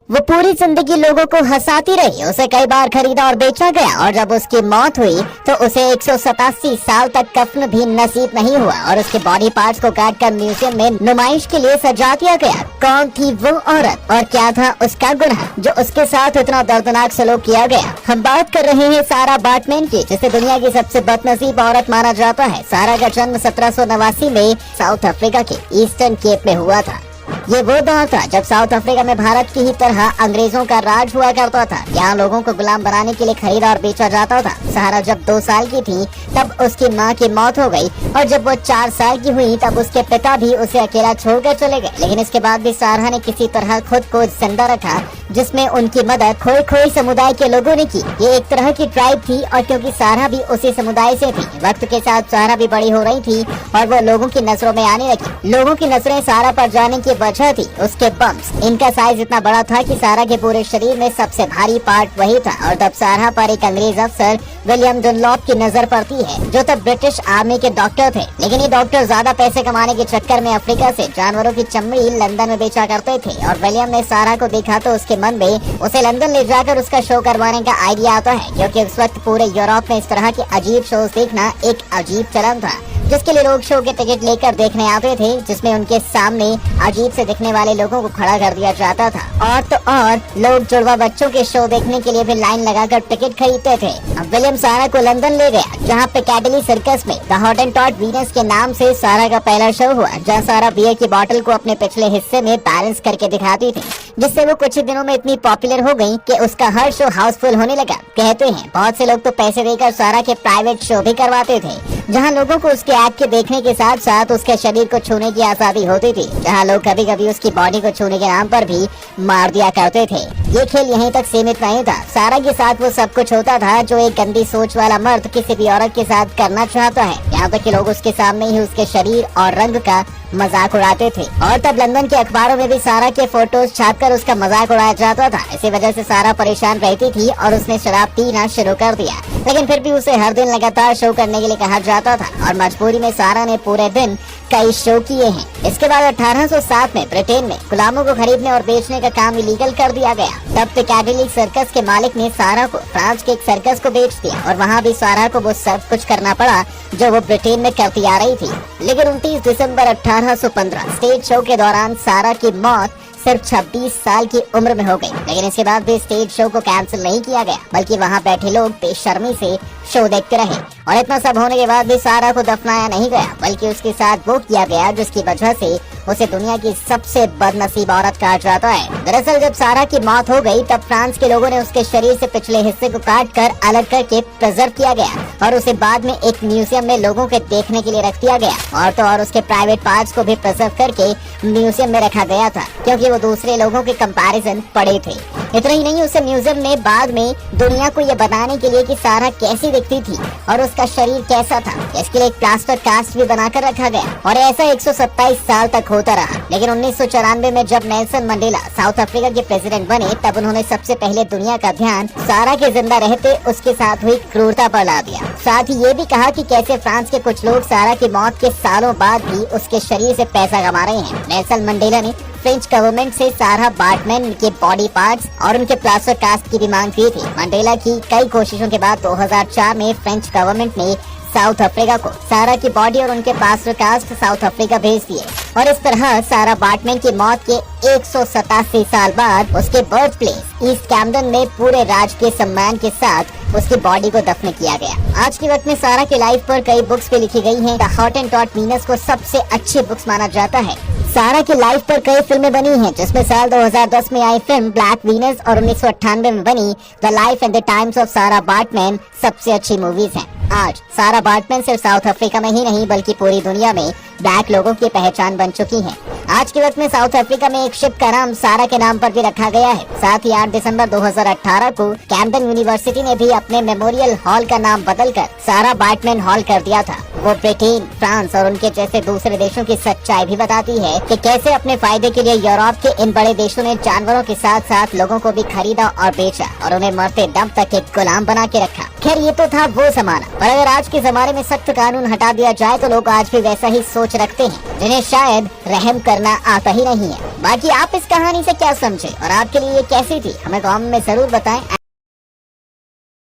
वो पूरी जिंदगी लोगों को हंसाती रही, उसे कई बार खरीदा और बेचा गया और जब उसकी मौत हुई तो उसे 187 साल तक कफ्न भी नसीब नहीं हुआ और उसके बॉडी पार्ट्स को काट कर म्यूजियम में नुमाइश के लिए सजा दिया गया। कौन थी वो औरत और क्या था उसका गुनाह जो उसके साथ इतना दर्दनाक सलूक किया गया? हम बात कर रहे हैं सारा बाटमैन की, जिसे दुनिया की सबसे बदनसीब औरत माना जाता है। सारा का जन्म 1789 में साउथ अफ्रीका के ईस्टर्न केप में हुआ था। ये वो दौर था जब साउथ अफ्रीका में भारत की ही तरह अंग्रेजों का राज हुआ करता था। यहाँ लोगों को गुलाम बनाने के लिए खरीदा और बेचा जाता था। सहारा जब 2 साल की थी तब उसकी माँ की मौत हो गई और जब वो 4 साल की हुई तब उसके पिता भी उसे अकेला छोड़कर चले गए। लेकिन इसके बाद भी सारा ने किसी तरह खुद को जिंदा रखा, जिसमें उनकी मदद खोई खोई समुदाय के लोगों ने की। ये एक तरह की ट्राइब थी और क्योंकि सारा भी उसी समुदाय से थी, वक्त के साथ सारा भी बड़ी हो रही थी और वो लोगों की नजरों में आने लगी। लोगों की नजरें सारा पर जाने की वजह थी उसके बम्प्स। इनका साइज इतना बड़ा था कि सारा के पूरे शरीर में सबसे भारी पार्ट वही था। और तब सारा पर एक अंग्रेज अफसर विलियम डनलॉप की नजर पड़ती है, जो तब ब्रिटिश आर्मी के डॉक्टर थे। लेकिन ये डॉक्टर ज्यादा पैसे कमाने के चक्कर में अफ्रीका से जानवरों की चमड़ी लंदन में बेचा करते थे। और विलियम ने सारा को देखा तो उसके मन में उसे लंदन ले जाकर उसका शो करवाने का आइडिया आता है, क्योंकि उस वक्त पूरे यूरोप में इस तरह के अजीब शोज देखना एक अजीब चलन था, जिसके लिए लोग शो के टिकट लेकर देखने आते थे, जिसमें उनके सामने अजीब से दिखने वाले लोगों को खड़ा कर दिया जाता था। और तो और लोग जुड़वा बच्चों के शो देखने के लिए भी लाइन लगाकर टिकट खरीदते थे। अब विलियम सारा को लंदन ले गया, जहाँ पिकाडिली सर्कस में द हॉटेनटॉट वीनस के नाम से सारा का पहला शो हुआ, जहाँ सारा बियर की बोतल को अपने पिछले हिस्से में बैलेंस करके दिखाती थी, जिससे वो कुछ ही दिनों में इतनी पॉपुलर हो गई कि उसका हर शो हाउसफुल होने लगा। कहते हैं बहुत से लोग तो पैसे देकर सारा के प्राइवेट शो भी करवाते थे, जहाँ लोगों को उसके एक्ट के देखने के साथ साथ उसके शरीर को छूने की आजादी होती थी, जहाँ लोग कभी कभी उसकी बॉडी को छूने के नाम पर भी मार दिया करते थे। ये खेल यहीं तक सीमित नहीं था। सारा के साथ वो सब कुछ होता था जो एक गंदी सोच वाला मर्द किसी भी औरत के साथ करना चाहता है। यहाँ तक कि लोग उसके सामने ही उसके शरीर और रंग का मजाक उड़ाते थे। और तब लंदन के अखबारों में भी सारा के फोटोज छापकर उसका मजाक उड़ाया जाता था। इसी वजह से सारा परेशान रहती थी और उसने शराब पीना शुरू कर दिया। लेकिन फिर भी उसे हर दिन लगातार शो करने के लिए कहा जाता था और मजबूरी में सारा ने पूरे दिन कई शो किए हैं। इसके बाद 1807 में ब्रिटेन में गुलामों को खरीदने और बेचने का काम इलीगल कर दिया गया। तब पिकाडिली सर्कस के मालिक ने सारा को फ्रांस के एक सर्कस को बेच दिया और वहाँ भी सारा को वो सब कुछ करना पड़ा जो वो ब्रिटेन में करती आ रही थी। लेकिन 29 दिसंबर 1815 स्टेज शो के दौरान सारा की मौत सिर्फ 26 साल की उम्र में हो गई। लेकिन इसके बाद भी स्टेज शो को कैंसिल नहीं किया गया, बल्कि वहाँ बैठे लोग बेशर्मी से शो देखते रहे। और इतना सब होने के बाद भी सारा को दफनाया नहीं गया, बल्कि उसके साथ वो किया गया जिसकी वजह से उसे दुनिया की सबसे बदनसीब औरत कहा जाता है। दरअसल जब सारा की मौत हो गई तब फ्रांस के लोगों ने उसके शरीर से पिछले हिस्से को काट कर अलग करके प्रिजर्व किया गया और उसे बाद में एक म्यूजियम में लोगों के देखने के लिए रख दिया गया। और तो और उसके प्राइवेट पार्ट्स को भी प्रिजर्व करके म्यूजियम में रखा गया था, क्योंकि वो दूसरे लोगों के कंपैरिजन पड़े थे। इतना ही नहीं, उसे म्यूजियम में बाद में दुनिया को ये बताने के लिए कि सारा कैसी दिखती थी और उसका शरीर कैसा था, इसके लिए एक प्लास्टर कास्ट भी बनाकर रखा गया। और ऐसा 127 साल तक होता रहा। लेकिन 1994 में जब नेल्सन मंडेला साउथ अफ्रीका के प्रेसिडेंट बने, तब उन्होंने सबसे पहले दुनिया का ध्यान सारा के जिंदा रहते उसके साथ हुई क्रूरता पर ला दिया। साथ ही ये भी कहा कि कैसे फ्रांस के कुछ लोग सारा की मौत के सालों बाद भी उसके शरीर से पैसा कमा रहे हैं। नेल्सन मंडेला ने फ्रेंच गवर्नमेंट से सारा बाटमैन के बॉडी पार्ट्स और उनके प्लास्टर कास्ट की भी मांग की थी। मंडेला की कई कोशिशों के बाद 2004 में फ्रेंच गवर्नमेंट ने साउथ अफ्रीका को सारा की बॉडी और उनके प्लास्टर कास्ट साउथ अफ्रीका भेज दिए। और इस तरह सारा बाटमैन की मौत के 187 साल बाद उसके बर्थ प्लेस ईस्ट कैम्पटन में पूरे राजकीय सम्मान के साथ उसकी बॉडी को दफन किया गया। आज के वक्त में सारा की लाइफ पर कई बुक्स भी लिखी गई हैं। द हॉटेनटॉट वीनस को सबसे अच्छी बुक्स माना जाता है। सारा की लाइफ पर कई फिल्में बनी हैं, जिसमें साल 2010 में आई फिल्म ब्लैक वीनस और 1998 में बनी the life and the times of सारा बाटमैन सबसे अच्छी मूवीज हैं। आज सारा बाटमैन सिर्फ साउथ अफ्रीका में ही नहीं बल्कि पूरी दुनिया में ब्लैक लोगों की पहचान बन चुकी है। आज के वक्त में साउथ अफ्रीका में एक शिप का नाम सारा के नाम पर भी रखा गया है। साथ ही 8 दिसंबर 2018 को कैम्पटन यूनिवर्सिटी ने भी अपने मेमोरियल हॉल का नाम बदलकर सारा बाटमैन हॉल कर दिया था। वो ब्रिटेन, फ्रांस और उनके जैसे दूसरे देशों की सच्चाई भी बताती है कि कैसे अपने फायदे के लिए यूरोप के इन बड़े देशों ने जानवरों के साथ साथ लोगों को भी खरीदा और बेचा और उन्हें मरते दम तक एक गुलाम बना के रखा। खैर ये तो था वो जमाना, पर अगर आज के जमाने में सख्त कानून हटा दिया जाए तो लोग आज भी वैसा ही सोच रखते हैं, जिन्हें शायद रहम करना आता ही नहीं है। बाकी आप इस कहानी से क्या समझे और आपके लिए ये कैसी थी, हमें कमेंट में जरूर बताएं।